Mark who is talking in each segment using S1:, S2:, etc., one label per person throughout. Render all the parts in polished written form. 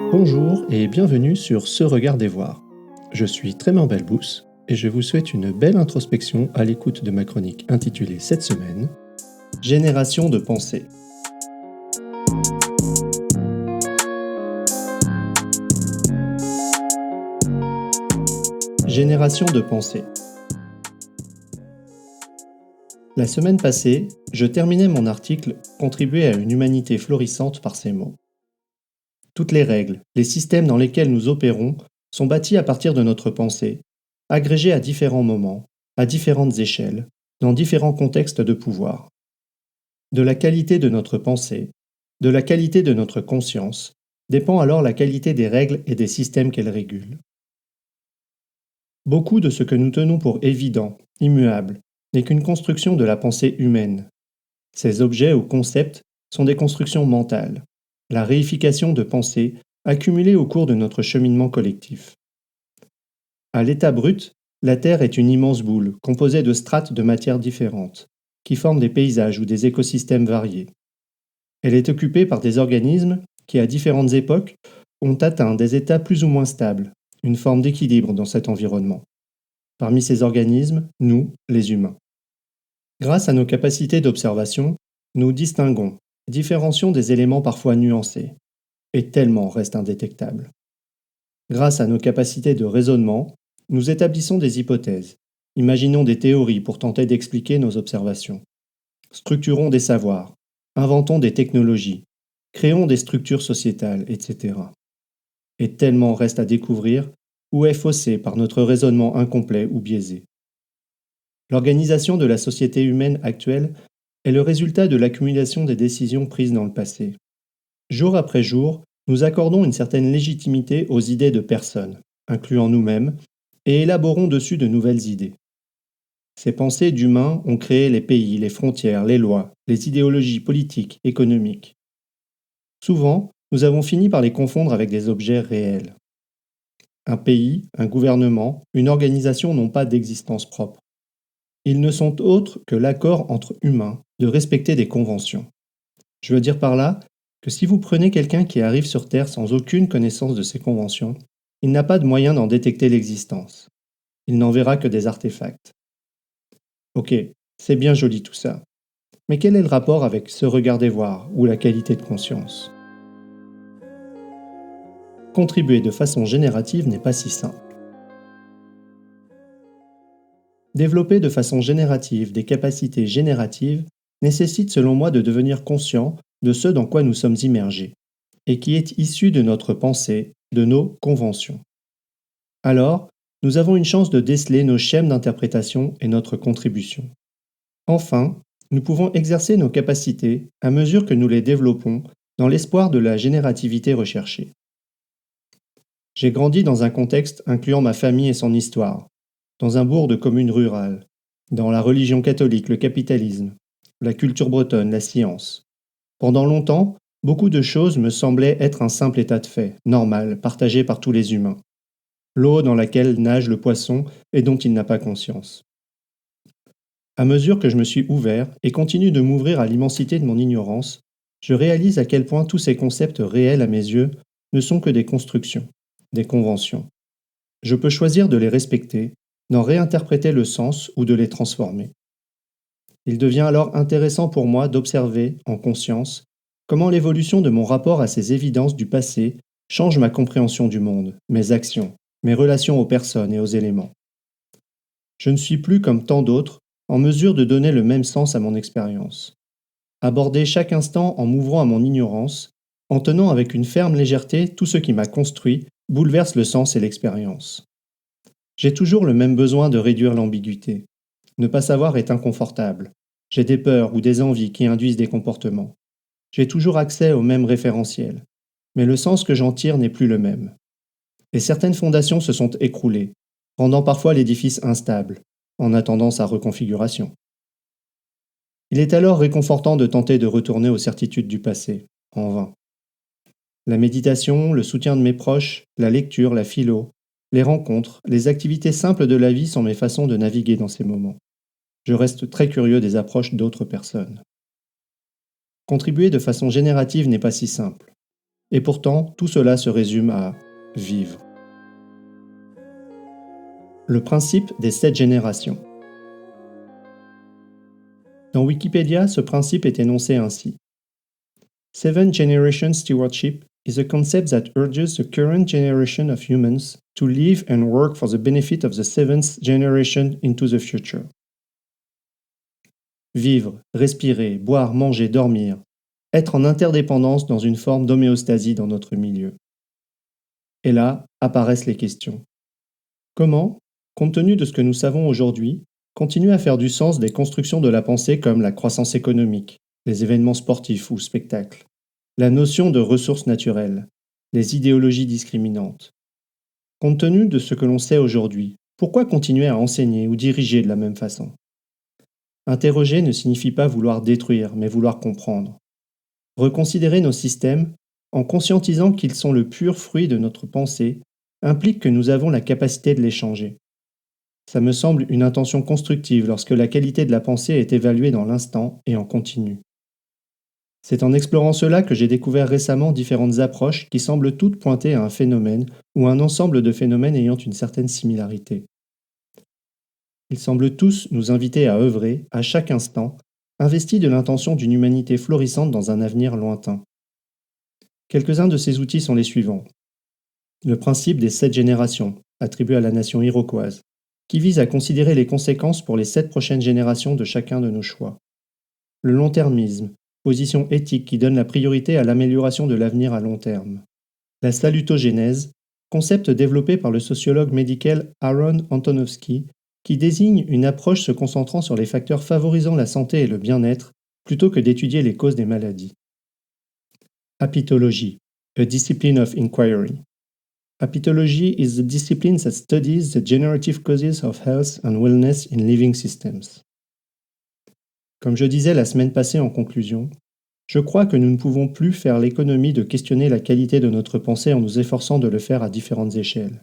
S1: Bonjour et bienvenue sur Ce Regard des Voir. Je suis Trément Belbous et je vous souhaite une belle introspection à l'écoute de ma chronique intitulée cette semaine Génération de pensée. Génération de pensée. La semaine passée, je terminais mon article Contribuer à une humanité florissante par ces mots. Toutes les règles, les systèmes dans lesquels nous opérons sont bâtis à partir de notre pensée, agrégés à différents moments, à différentes échelles, dans différents contextes de pouvoir. De la qualité de notre pensée, de la qualité de notre conscience, dépend alors la qualité des règles et des systèmes qu'elles régulent. Beaucoup de ce que nous tenons pour évident, immuable, n'est qu'une construction de la pensée humaine. Ces objets ou concepts sont des constructions mentales, la réification de pensées accumulées au cours de notre cheminement collectif. À l'état brut, la Terre est une immense boule composée de strates de matières différentes, qui forment des paysages ou des écosystèmes variés. Elle est occupée par des organismes qui, à différentes époques, ont atteint des états plus ou moins stables, une forme d'équilibre dans cet environnement. Parmi ces organismes, nous, les humains. Grâce à nos capacités d'observation, nous distinguons, différencions des éléments parfois nuancés, et tellement restent indétectables. Grâce à nos capacités de raisonnement, nous établissons des hypothèses, imaginons des théories pour tenter d'expliquer nos observations, structurons des savoirs, inventons des technologies, créons des structures sociétales, etc. Et tellement reste à découvrir ou est faussé par notre raisonnement incomplet ou biaisé. L'organisation de la société humaine actuelle est le résultat de l'accumulation des décisions prises dans le passé. Jour après jour, nous accordons une certaine légitimité aux idées de personnes, incluant nous-mêmes, et élaborons dessus de nouvelles idées. Ces pensées d'humains ont créé les pays, les frontières, les lois, les idéologies politiques, économiques. Souvent, nous avons fini par les confondre avec des objets réels. Un pays, un gouvernement, une organisation n'ont pas d'existence propre. Ils ne sont autres que l'accord entre humains de respecter des conventions. Je veux dire par là que si vous prenez quelqu'un qui arrive sur Terre sans aucune connaissance de ces conventions, il n'a pas de moyen d'en détecter l'existence. Il n'en verra que des artefacts. Ok, c'est bien joli tout ça. Mais quel est le rapport avec se regarder voir ou la qualité de conscience? Contribuer de façon générative n'est pas si simple. Développer de façon générative des capacités génératives nécessite selon moi de devenir conscient de ce dans quoi nous sommes immergés, et qui est issu de notre pensée, de nos conventions. Alors, nous avons une chance de déceler nos schèmes d'interprétation et notre contribution. Enfin, nous pouvons exercer nos capacités à mesure que nous les développons dans l'espoir de la générativité recherchée. J'ai grandi dans un contexte incluant ma famille et son histoire, dans un bourg de commune rurale, dans la religion catholique, le capitalisme, la culture bretonne, la science. Pendant longtemps, beaucoup de choses me semblaient être un simple état de fait, normal, partagé par tous les humains. L'eau dans laquelle nage le poisson et dont il n'a pas conscience. À mesure que je me suis ouvert et continue de m'ouvrir à l'immensité de mon ignorance, je réalise à quel point tous ces concepts réels à mes yeux ne sont que des constructions, des conventions. Je peux choisir de les respecter, d'en réinterpréter le sens ou de les transformer. Il devient alors intéressant pour moi d'observer, en conscience, comment l'évolution de mon rapport à ces évidences du passé change ma compréhension du monde, mes actions, mes relations aux personnes et aux éléments. Je ne suis plus, comme tant d'autres, en mesure de donner le même sens à mon expérience. Aborder chaque instant en m'ouvrant à mon ignorance, en tenant avec une ferme légèreté tout ce qui m'a construit, bouleverse le sens et l'expérience. J'ai toujours le même besoin de réduire l'ambiguïté. Ne pas savoir est inconfortable. J'ai des peurs ou des envies qui induisent des comportements. J'ai toujours accès au même référentiel. Mais le sens que j'en tire n'est plus le même. Et certaines fondations se sont écroulées, rendant parfois l'édifice instable, en attendant sa reconfiguration. Il est alors réconfortant de tenter de retourner aux certitudes du passé, en vain. La méditation, le soutien de mes proches, la lecture, la philo, les rencontres, les activités simples de la vie sont mes façons de naviguer dans ces moments. Je reste très curieux des approches d'autres personnes. Contribuer de façon générative n'est pas si simple. Et pourtant, tout cela se résume à vivre. Le principe des 7 générations. Dans Wikipédia, ce principe est énoncé ainsi. Seven Generation Stewardship is a concept that urges the current generation of humans to live and work for the benefit of the seventh generation into the future. Vivre, respirer, boire, manger, dormir, être en interdépendance dans une forme d'homéostasie dans notre milieu. Et là apparaissent les questions. Comment, compte tenu de ce que nous savons aujourd'hui, continuer à faire du sens des constructions de la pensée comme la croissance économique, les événements sportifs ou spectacles, la notion de ressources naturelles, les idéologies discriminantes. Compte tenu de ce que l'on sait aujourd'hui, pourquoi continuer à enseigner ou diriger de la même façon? Interroger ne signifie pas vouloir détruire, mais vouloir comprendre. Reconsidérer nos systèmes, en conscientisant qu'ils sont le pur fruit de notre pensée, implique que nous avons la capacité de les changer. Ça me semble une intention constructive lorsque la qualité de la pensée est évaluée dans l'instant et en continu. C'est en explorant cela que j'ai découvert récemment différentes approches qui semblent toutes pointer à un phénomène ou un ensemble de phénomènes ayant une certaine similarité. Ils semblent tous nous inviter à œuvrer, à chaque instant, investis de l'intention d'une humanité florissante dans un avenir lointain. Quelques-uns de ces outils sont les suivants. Le principe des 7 générations, attribué à la nation iroquoise, qui vise à considérer les conséquences pour les 7 prochaines générations de chacun de nos choix. Le long-termisme, position éthique qui donne la priorité à l'amélioration de l'avenir à long terme. La salutogénèse, concept développé par le sociologue médical Aaron Antonovsky, qui désigne une approche se concentrant sur les facteurs favorisant la santé et le bien-être, plutôt que d'étudier les causes des maladies. Apitology, a discipline of inquiry. Apitology is the discipline that studies the generative causes of health and wellness in living systems. Comme je disais la semaine passée en conclusion, je crois que nous ne pouvons plus faire l'économie de questionner la qualité de notre pensée en nous efforçant de le faire à différentes échelles.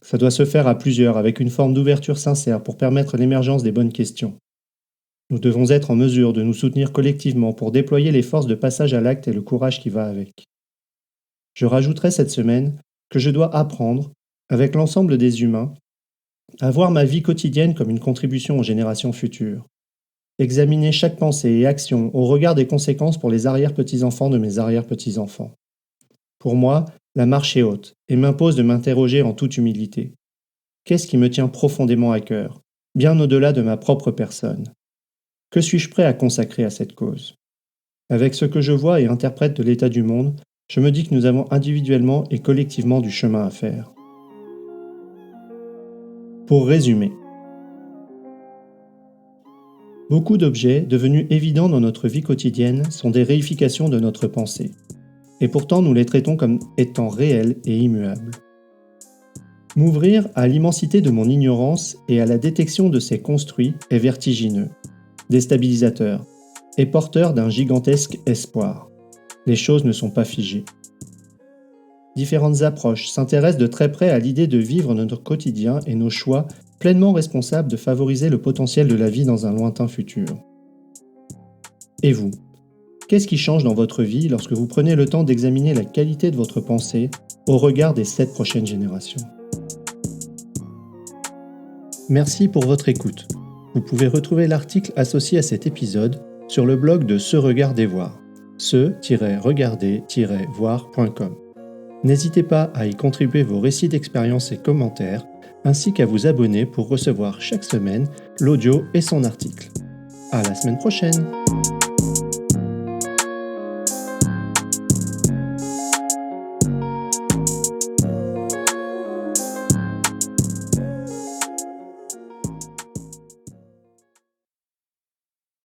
S1: Ça doit se faire à plusieurs, avec une forme d'ouverture sincère pour permettre l'émergence des bonnes questions. Nous devons être en mesure de nous soutenir collectivement pour déployer les forces de passage à l'acte et le courage qui va avec. Je rajouterai cette semaine que je dois apprendre, avec l'ensemble des humains, à voir ma vie quotidienne comme une contribution aux générations futures. Examiner chaque pensée et action au regard des conséquences pour les arrière-petits-enfants de mes arrière-petits-enfants. Pour moi, la marche est haute et m'impose de m'interroger en toute humilité. Qu'est-ce qui me tient profondément à cœur, bien au-delà de ma propre personne? Que suis-je prêt à consacrer à cette cause? Avec ce que je vois et interprète de l'état du monde, je me dis que nous avons individuellement et collectivement du chemin à faire. Pour résumer, beaucoup d'objets devenus évidents dans notre vie quotidienne sont des réifications de notre pensée. Et pourtant nous les traitons comme étant réels et immuables. M'ouvrir à l'immensité de mon ignorance et à la détection de ces construits est vertigineux, déstabilisateur et porteur d'un gigantesque espoir. Les choses ne sont pas figées. Différentes approches s'intéressent de très près à l'idée de vivre notre quotidien et nos choix pleinement responsables de favoriser le potentiel de la vie dans un lointain futur. Et vous ? Qu'est-ce qui change dans votre vie lorsque vous prenez le temps d'examiner la qualité de votre pensée au regard des 7 prochaines générations? Merci pour votre écoute. Vous pouvez retrouver l'article associé à cet épisode sur le blog de Se Regarder Voir, se-regarder-voir.com. N'hésitez pas à y contribuer vos récits d'expériences et commentaires, ainsi qu'à vous abonner pour recevoir chaque semaine l'audio et son article. À la semaine prochaine!